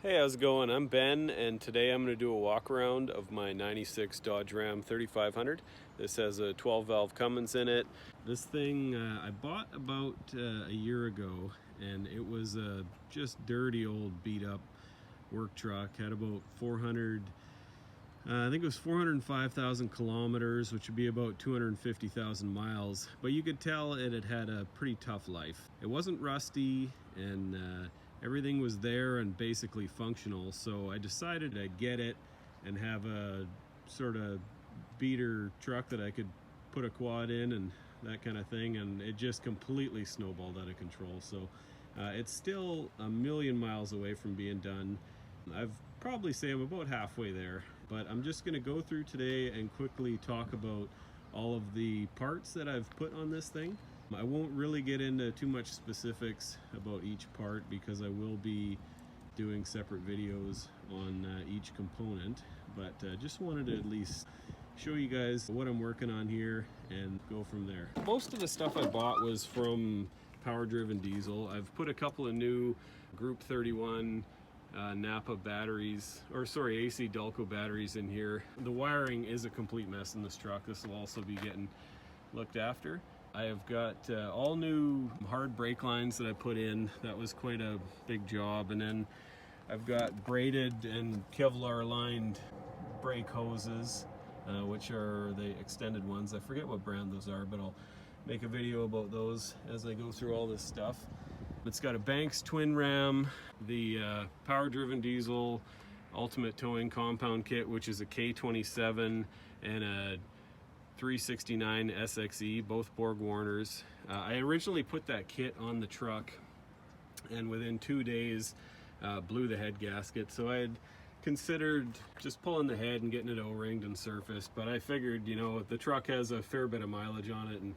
Hey, how's it going? I'm Ben, and today I'm going to do a walk around of my 96 Dodge Ram 3500. This has a 12 valve Cummins in it. This thing I bought about a year ago, and it was a just dirty old beat up work truck. Had about 405,000 kilometers, which would be about 250,000 miles. But you could tell it had had a pretty tough life. It wasn't rusty, and everything was there and basically functional. So I decided to get it and have a sort of beater truck that I could put a quad in and that kind of thing. And it just completely snowballed out of control. So it's still a million miles away from being done. I've probably say I'm about halfway there, but I'm just going to go through today and quickly talk about all of the parts that I've put on this thing. I won't really get into too much specifics about each part because I will be doing separate videos on each component, but just wanted to at least show you guys what I'm working on here and go from there. Most of the stuff I bought was from Power Driven Diesel. I've put a couple of new Group 31 Napa batteries, AC Delco batteries in here. The wiring is a complete mess in this truck. This will also be getting looked after. I have got all new hard brake lines that I put in. That was quite a big job. And then I've got braided and Kevlar lined brake hoses, which are the extended ones. I forget what brand those are, but I'll make a video about those as I go through all this stuff. It's got a Banks twin ram, the Power Driven Diesel Ultimate Towing Compound Kit, which is a K27, and a 369 SXE, both Borg Warners. I originally put that kit on the truck, and within 2 days blew the head gasket. So I had considered just pulling the head and getting it O-ringed and surfaced, but I figured, the truck has a fair bit of mileage on it, and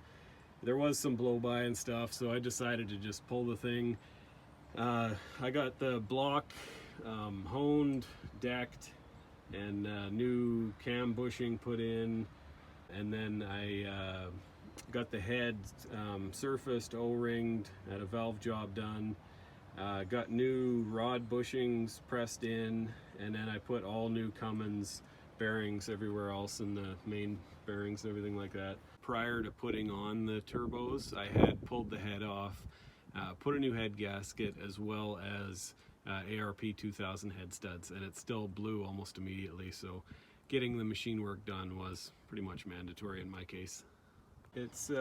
there was some blow-by and stuff, so I decided to just pull the thing. I got the block honed, decked, and new cam bushing put in, and then I got the head surfaced, O-ringed, had a valve job done, got new rod bushings pressed in, and then I put all new Cummins bearings everywhere else in the main bearings, everything like that. Prior to putting on the turbos, I had pulled the head off, put a new head gasket, as well as ARP 2000 head studs, and it still blew almost immediately. So getting the machine work done was pretty much mandatory in my case. It's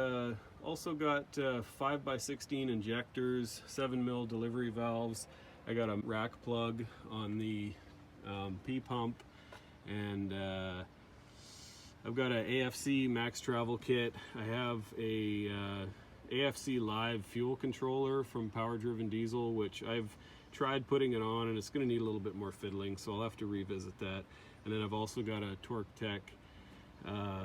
also got 5x16 injectors, 7mm delivery valves. I got a rack plug on the P pump, and I've got an AFC max travel kit. I have a AFC live fuel controller from Power Driven Diesel, which I've tried putting it on, and it's going to need a little bit more fiddling, so I'll have to revisit that. And then I've also got a Torque Tech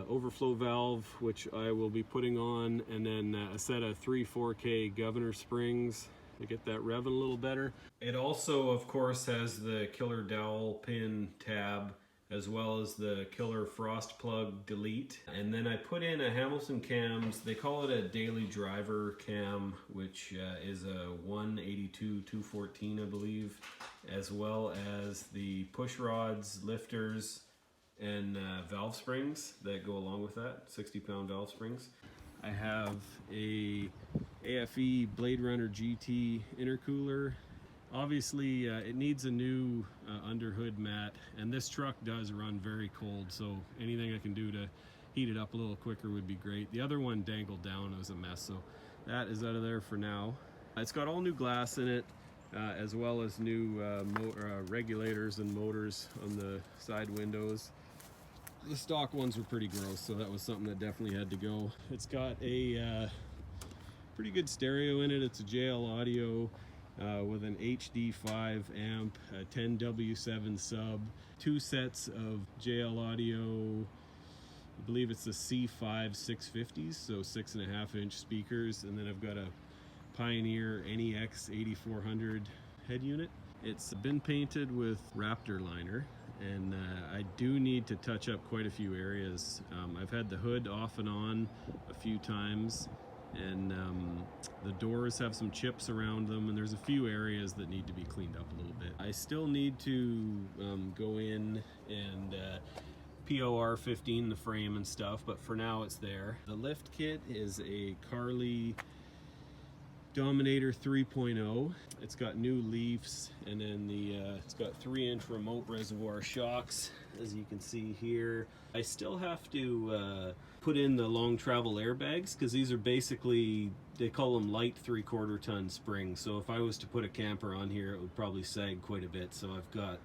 overflow valve, which I will be putting on, and then a set of 3/4K governor springs to get that revving a little better. It also, of course, has the killer dowel pin tab, as well as the killer frost plug delete. And then I put in a Hamilton cams, they call it a daily driver cam, which is a 182/214, I believe, as well as the push rods, lifters, and valve springs that go along with that, 60-pound valve springs. I have a AFE Blade Runner GT intercooler. Obviously, it needs a new underhood mat, and this truck does run very cold, so anything I can do to heat it up a little quicker would be great. The other one dangled down, it was a mess, so that is out of there for now. It's got all new glass in it, as well as new regulators and motors on the side windows. The stock ones were pretty gross, so that was something that definitely had to go. It's got a pretty good stereo in it. It's a JL Audio with an HD5 amp, a 10W7 sub, 2 sets of JL Audio, I believe it's the C5 650s, so 6.5-inch speakers, and then I've got a Pioneer NEX 8400 head unit. It's been painted with Raptor liner, and I do need to touch up quite a few areas. I've had the hood off and on a few times, and the doors have some chips around them, and there's a few areas that need to be cleaned up a little bit. I still need to go in and POR 15 the frame and stuff, but for now it's there. The lift kit is a Carly Dominator 3.0. It's got new leafs, and then it's got 3-inch remote reservoir shocks, as you can see here. I still have to put in the long travel airbags, because these are basically, they call them light 3/4 ton springs. So if I was to put a camper on here, it would probably sag quite a bit. So I've got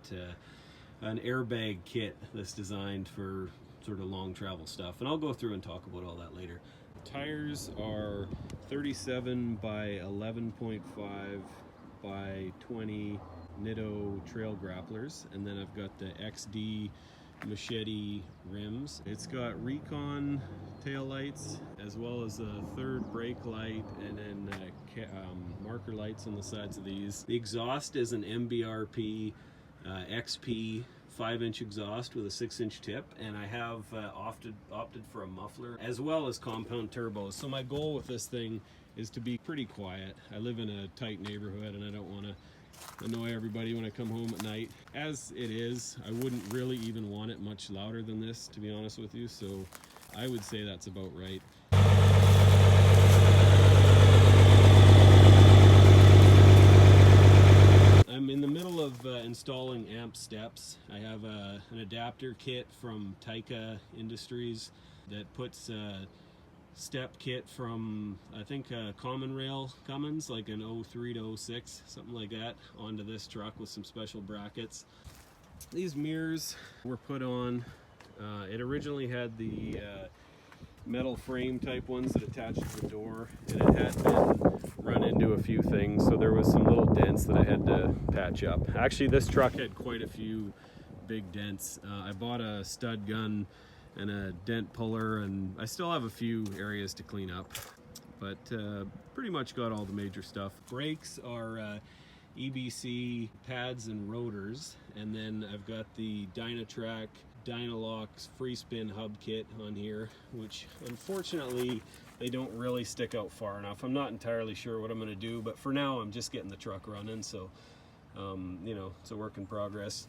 an airbag kit that's designed for sort of long travel stuff, and I'll go through and talk about all that later. Tires are 37 by 11.5 by 20 Nitto trail grapplers, and then I've got the XD Machete rims. It's got Recon tail lights, as well as a third brake light, and then marker lights on the sides of these. The exhaust is an MBRP XP 5-inch exhaust with a 6-inch tip, and I have opted for a muffler as well as compound turbos. So my goal with this thing is to be pretty quiet. I live in a tight neighborhood, and I don't want to annoy everybody when I come home at night. As it is, I wouldn't really even want it much louder than this, to be honest with you, so I would say that's about right. I'm in the middle of installing amp steps. I have an adapter kit from Taika Industries that puts a step kit from, I think, Cummins, like an 03 to 06, something like that, onto this truck with some special brackets. These mirrors were put on. It originally had the metal frame type ones that attached to the door, and it had been run into a few things, so there was some little dents that I had to patch up. Actually, this truck had quite a few big dents. I bought a stud gun and a dent puller, and I still have a few areas to clean up, but pretty much got all the major stuff. Brakes are EBC pads and rotors, and then I've got the Dynatrac Dynalox free spin hub kit on here, which unfortunately they don't really stick out far enough. I'm not entirely sure what I'm going to do, but for now I'm just getting the truck running, so you know, it's a work in progress.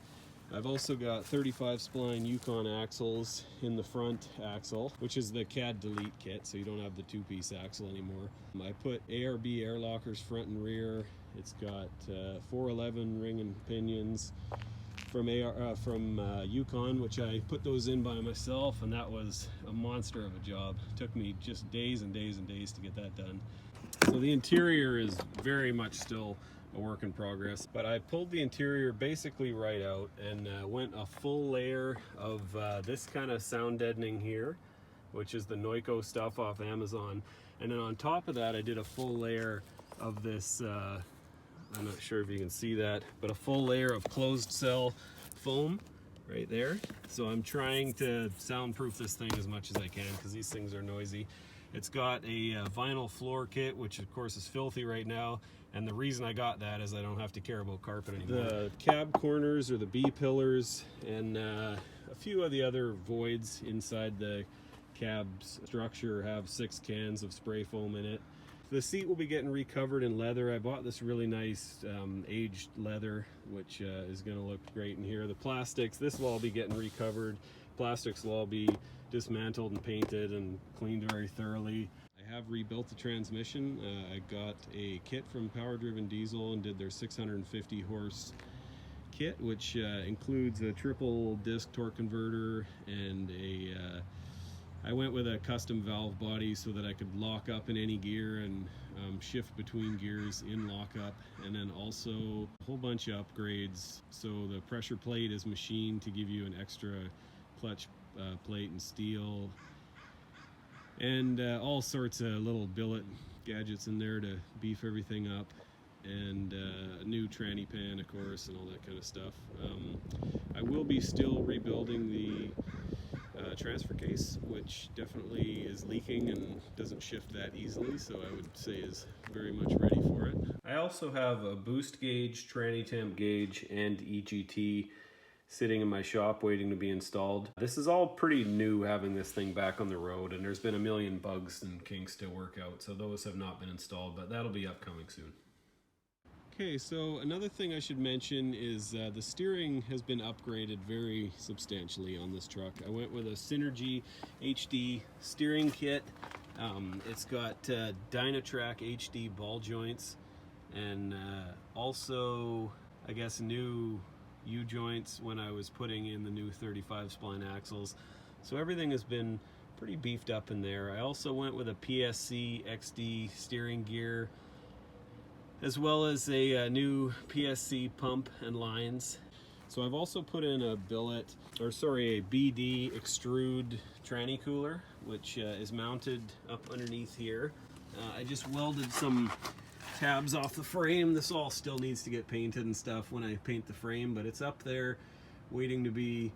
I've also got 35 spline Yukon axles in the front axle, which is the CAD delete kit, so you don't have the 2-piece axle anymore. I put ARB air lockers front and rear. It's got 411 ring and pinions from Yukon, which I put those in by myself, and that was a monster of a job. It took me just days and days and days to get that done. So the interior is very much still a work in progress, but I pulled the interior basically right out and went a full layer of this kind of sound deadening here, which is the Noiko stuff off Amazon, and then on top of that I did a full layer of this I'm not sure if you can see that, but a full layer of closed cell foam right there. So I'm trying to soundproof this thing as much as I can, because these things are noisy. It's got a vinyl floor kit, which of course is filthy right now, and the reason I got that is I don't have to care about carpet anymore. The cab corners, or the B-pillars, and a few of the other voids inside the cab's structure have 6 cans of spray foam in it. The seat will be getting recovered in leather. I bought this really nice aged leather, which is going to look great in here. The plastics, this will all be getting recovered. Plastics will all be dismantled and painted and cleaned very thoroughly. I have rebuilt the transmission. I got a kit from Power Driven Diesel and did their 650 horse kit, which includes a triple disc torque converter and I went with a custom valve body so that I could lock up in any gear and shift between gears in lockup, and then also a whole bunch of upgrades. So the pressure plate is machined to give you an extra clutch plate and steel, and all sorts of little billet gadgets in there to beef everything up, and a new tranny pan, of course, and all that kind of stuff. I will be still rebuilding the transfer case, which definitely is leaking and doesn't shift that easily, so I would say is very much ready for it. I also have a boost gauge, tranny temp gauge, and EGT sitting in my shop waiting to be installed. This is all pretty new, having this thing back on the road, and there's been a million bugs and kinks to work out, so those have not been installed, but that'll be upcoming soon. Okay, so another thing I should mention is the steering has been upgraded very substantially on this truck. I went with a Synergy HD steering kit. It's got Dynatrac HD ball joints, and also, I guess, new U-joints when I was putting in the new 35 spline axles. So everything has been pretty beefed up in there. I also went with a PSC XD steering gear, as well as a new PSC pump and lines. So I've also put in a a BD extrude tranny cooler, which is mounted up underneath here. I just welded some tabs off the frame. This all still needs to get painted and stuff when I paint the frame, but it's up there waiting to be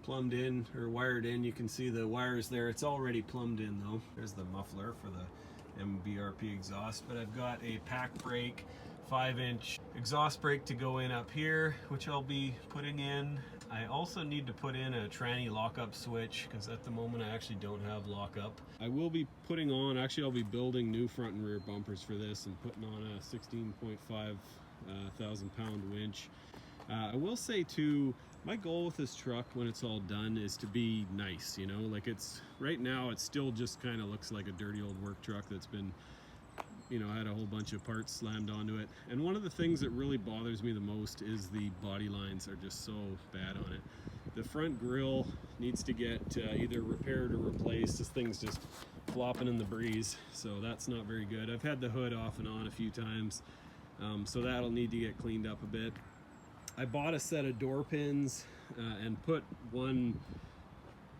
plumbed in or wired in. You can see the wires there. It's already plumbed in though. There's the muffler for the MBRP exhaust, but I've got a pack brake 5-inch exhaust brake to go in up here, which I'll be putting in. I also need to put in a tranny lockup switch, because at the moment I actually don't have lockup. I will be putting on, actually I'll be building new front and rear bumpers for this and putting on a 16.5 thousand pound winch. I will say too, my goal with this truck when it's all done is to be nice, you know, like it's right now it still just kind of looks like a dirty old work truck that's been, you know, had a whole bunch of parts slammed onto it. And one of the things that really bothers me the most is the body lines are just so bad on it. The front grille needs to get either repaired or replaced. This thing's just flopping in the breeze, so that's not very good. I've had the hood off and on a few times, so that'll need to get cleaned up a bit. I bought a set of door pins and put one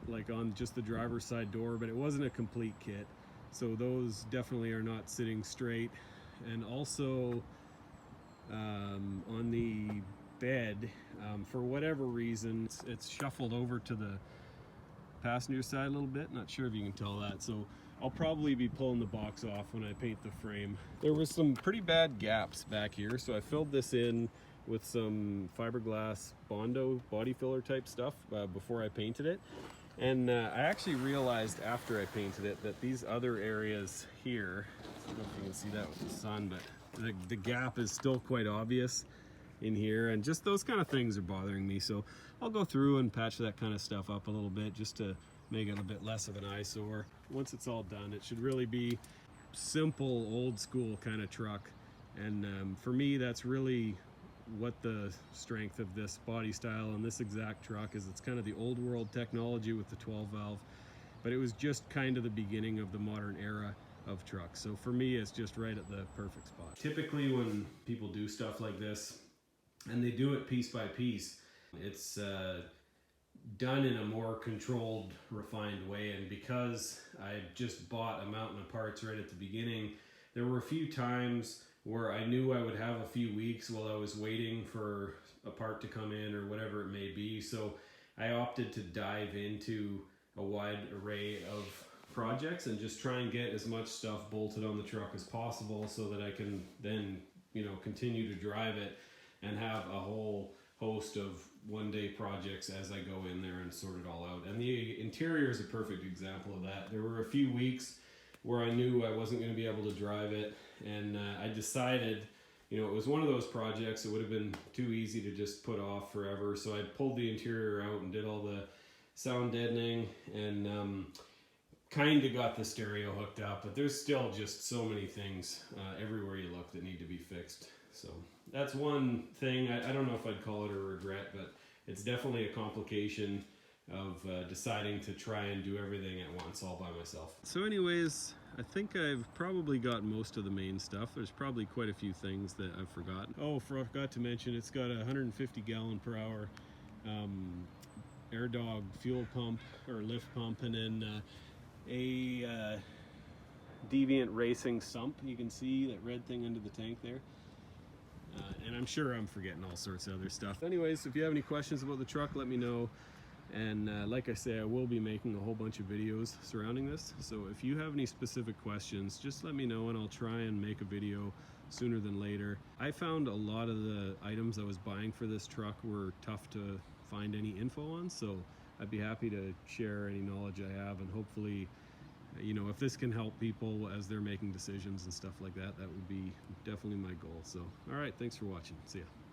like on just the driver's side door, but it wasn't a complete kit. So those definitely are not sitting straight. And also on the bed, for whatever reason, it's shuffled over to the passenger side a little bit. Not sure if you can tell that. So I'll probably be pulling the box off when I paint the frame. There was some pretty bad gaps back here, so I filled this in with some fiberglass Bondo body filler type stuff before I painted it. And I actually realized after I painted it that these other areas here, I don't know if you can see that with the sun, but the gap is still quite obvious in here, and just those kind of things are bothering me. So I'll go through and patch that kind of stuff up a little bit just to make it a bit less of an eyesore. Once it's all done, it should really be simple, old school kind of truck. And for me, that's really what the strength of this body style and this exact truck is. It's kind of the old world technology with the 12 valve, but it was just kind of the beginning of the modern era of trucks. So for me, it's just right at the perfect spot. Typically when people do stuff like this, and they do it piece by piece, it's done in a more controlled, refined way. And because I just bought a mountain of parts right at the beginning, there were a few times where I knew I would have a few weeks while I was waiting for a part to come in or whatever it may be. So I opted to dive into a wide array of projects and just try and get as much stuff bolted on the truck as possible so that I can then, you know, continue to drive it and have a whole host of one-day projects as I go in there and sort it all out. And the interior is a perfect example of that. There were a few weeks where I knew I wasn't going to be able to drive it, and I decided, you know, it was one of those projects that would have been too easy to just put off forever. So I pulled the interior out and did all the sound deadening and kind of got the stereo hooked up, but there's still just so many things everywhere you look that need to be fixed. So that's one thing. I don't know if I'd call it a regret, but it's definitely a complication of deciding to try and do everything at once all by myself. So anyways, I think I've probably got most of the main stuff. There's probably quite a few things that I've forgotten. Oh, forgot to mention, it's got a 150 gallon per hour air dog fuel pump or lift pump, and then a Deviant Racing sump. You can see that red thing under the tank there. And I'm sure I'm forgetting all sorts of other stuff. Anyways, if you have any questions about the truck, let me know. And like I say, I will be making a whole bunch of videos surrounding this. So if you have any specific questions, just let me know and I'll try and make a video sooner than later. I found a lot of the items I was buying for this truck were tough to find any info on. So I'd be happy to share any knowledge I have, and hopefully, you know, if this can help people as they're making decisions and stuff like that, that would be definitely my goal. So, all right, thanks for watching. See ya.